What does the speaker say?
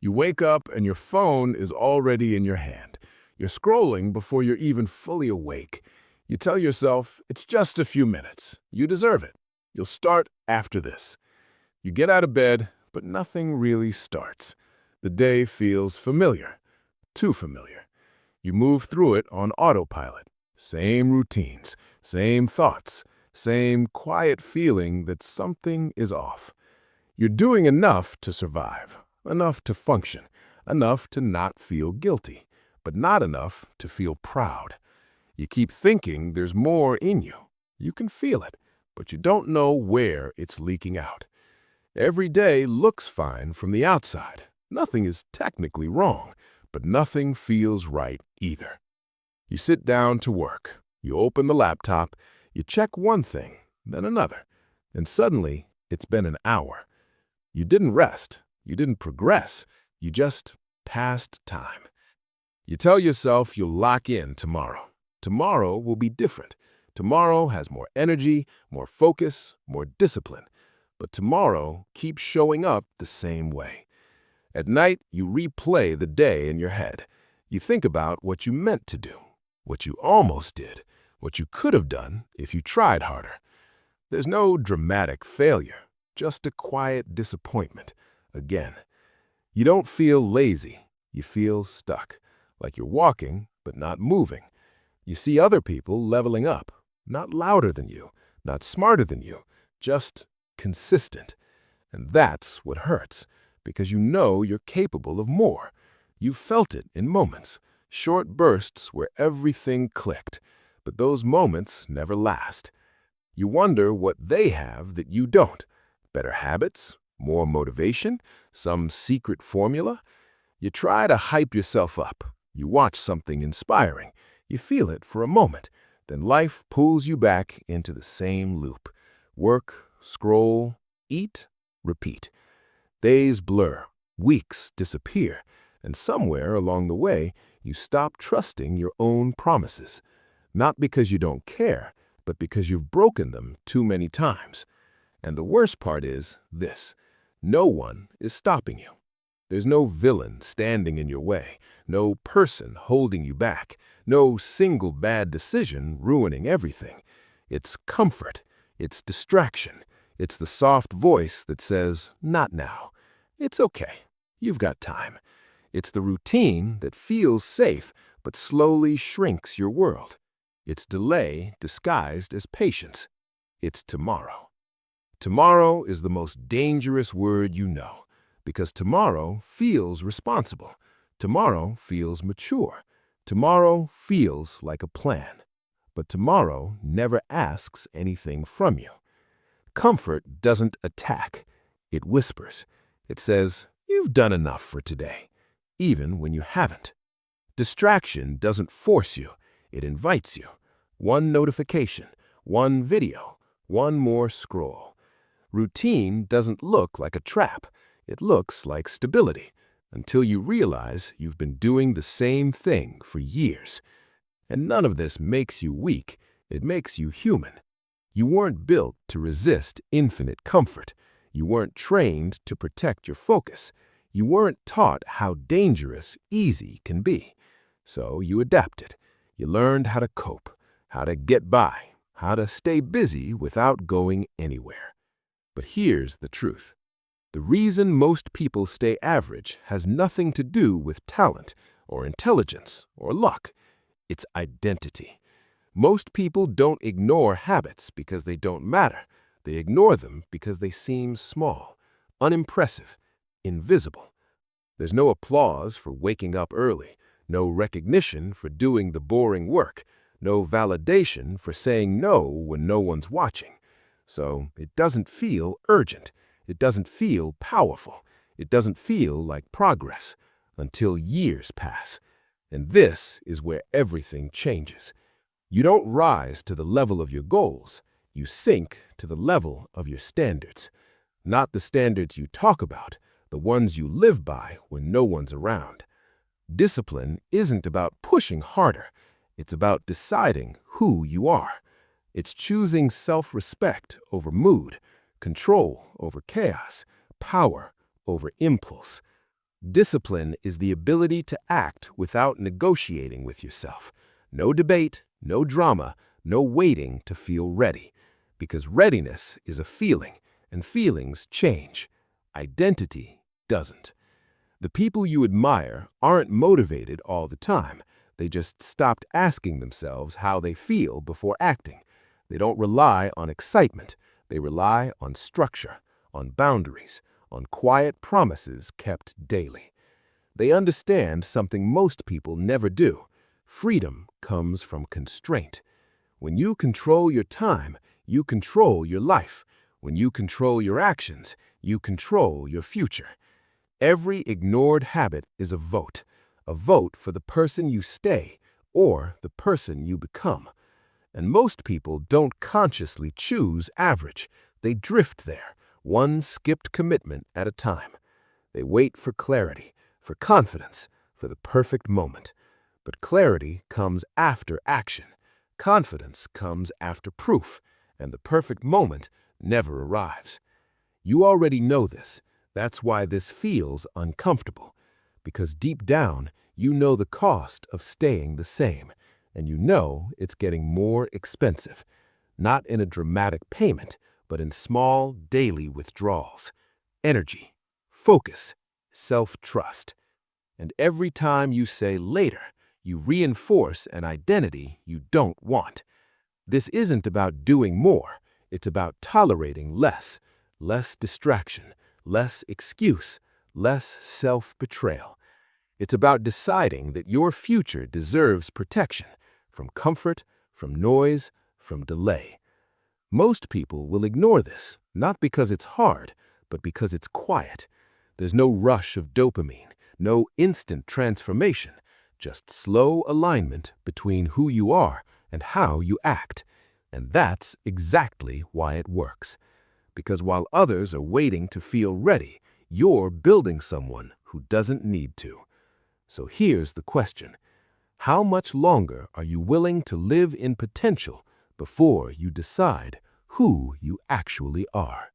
You wake up and your phone is already in your hand. You're scrolling before you're even fully awake. You tell yourself, it's just a few minutes. You deserve it. You'll start after this. You get out of bed, but nothing really starts. The day feels familiar, too familiar. You move through it on autopilot. Same routines, same thoughts, same quiet feeling that something is off. You're doing enough to survive, enough to function, enough to not feel guilty, but not enough to feel proud. You keep thinking there's more in you. You can feel it, but you don't know where it's leaking out. Every day looks fine from the outside. Nothing is technically wrong, but nothing feels right either. You sit down to work. You open the laptop. You check one thing, then another. And suddenly, it's been an hour. You didn't rest. You didn't progress. You just passed time. You tell yourself you'll lock in tomorrow. Tomorrow will be different. Tomorrow has more energy, more focus, more discipline. But tomorrow keeps showing up the same way. At night, you replay the day in your head. You think about what you meant to do, what you almost did, what you could have done if you tried harder. There's no dramatic failure, just a quiet disappointment. Again, you don't feel lazy. You feel stuck, like you're walking but not moving. You see other people leveling up, not louder than you, not smarter than you, just consistent. And that's what hurts, because you know you're capable of more. You've felt it in moments, short bursts where everything clicked, but those moments never last. You wonder what they have that you don't. Better habits, more motivation, some secret formula. You try to hype yourself up. You watch something inspiring. You feel it for a moment. Then life pulls you back into the same loop. Work, scroll, eat, repeat. Days blur, weeks disappear, and somewhere along the way, you stop trusting your own promises. Not because you don't care, but because you've broken them too many times. And the worst part is this: no one is stopping you. There's no villain standing in your way, no person holding you back, no single bad decision ruining everything. It's comfort, it's distraction, it's the soft voice that says, "Not now. It's okay. You've got time." It's the routine that feels safe but slowly shrinks your world. It's delay disguised as patience. It's tomorrow. Tomorrow is the most dangerous word you know, because tomorrow feels responsible. Tomorrow feels mature. Tomorrow feels like a plan. But tomorrow never asks anything from you. Comfort doesn't attack. It whispers. It says, "You've done enough for today," even when you haven't. Distraction doesn't force you. It invites you. One notification, one video, one more scroll. Routine doesn't look like a trap. It looks like stability, until you realize you've been doing the same thing for years. And none of this makes you weak. It makes you human. You weren't built to resist infinite comfort. You weren't trained to protect your focus. You weren't taught how dangerous easy can be. So you adapted. You learned how to cope, how to get by, how to stay busy without going anywhere. But here's the truth. The reason most people stay average has nothing to do with talent or intelligence or luck. It's identity. Most people don't ignore habits because they don't matter. They ignore them because they seem small, unimpressive, invisible. There's no applause for waking up early, no recognition for doing the boring work, no validation for saying no when no one's watching. So it doesn't feel urgent. It doesn't feel powerful. It doesn't feel like progress until years pass. And this is where everything changes. You don't rise to the level of your goals. You sink to the level of your standards. Not the standards you talk about, the ones you live by when no one's around. Discipline isn't about pushing harder. It's about deciding who you are. It's choosing self-respect over mood, control over chaos, power over impulse. Discipline is the ability to act without negotiating with yourself. No debate, no drama, no waiting to feel ready. Because readiness is a feeling, and feelings change. Identity doesn't. The people you admire aren't motivated all the time. They just stopped asking themselves how they feel before acting. They don't rely on excitement. They rely on structure, on boundaries, on quiet promises kept daily. They understand something most people never do. Freedom comes from constraint. When you control your time, you control your life. When you control your actions, you control your future. Every ignored habit is a vote for the person you stay or the person you become. And most people don't consciously choose average. They drift there, one skipped commitment at a time. They wait for clarity, for confidence, for the perfect moment. But clarity comes after action. Confidence comes after proof, and the perfect moment never arrives. You already know this. That's why this feels uncomfortable. Because deep down, you know the cost of staying the same, and you know it's getting more expensive. Not in a dramatic payment, but in small, daily withdrawals. Energy, focus, self-trust. And every time you say later, you reinforce an identity you don't want. This isn't about doing more. It's about tolerating less. Less distraction, less excuse, less self-betrayal. It's about deciding that your future deserves protection from comfort, from noise, from delay. Most people will ignore this, not because it's hard, but because it's quiet. There's no rush of dopamine, no instant transformation, just slow alignment between who you are and how you act. And that's exactly why it works. Because while others are waiting to feel ready, you're building someone who doesn't need to. So here's the question. How much longer are you willing to live in potential before you decide who you actually are?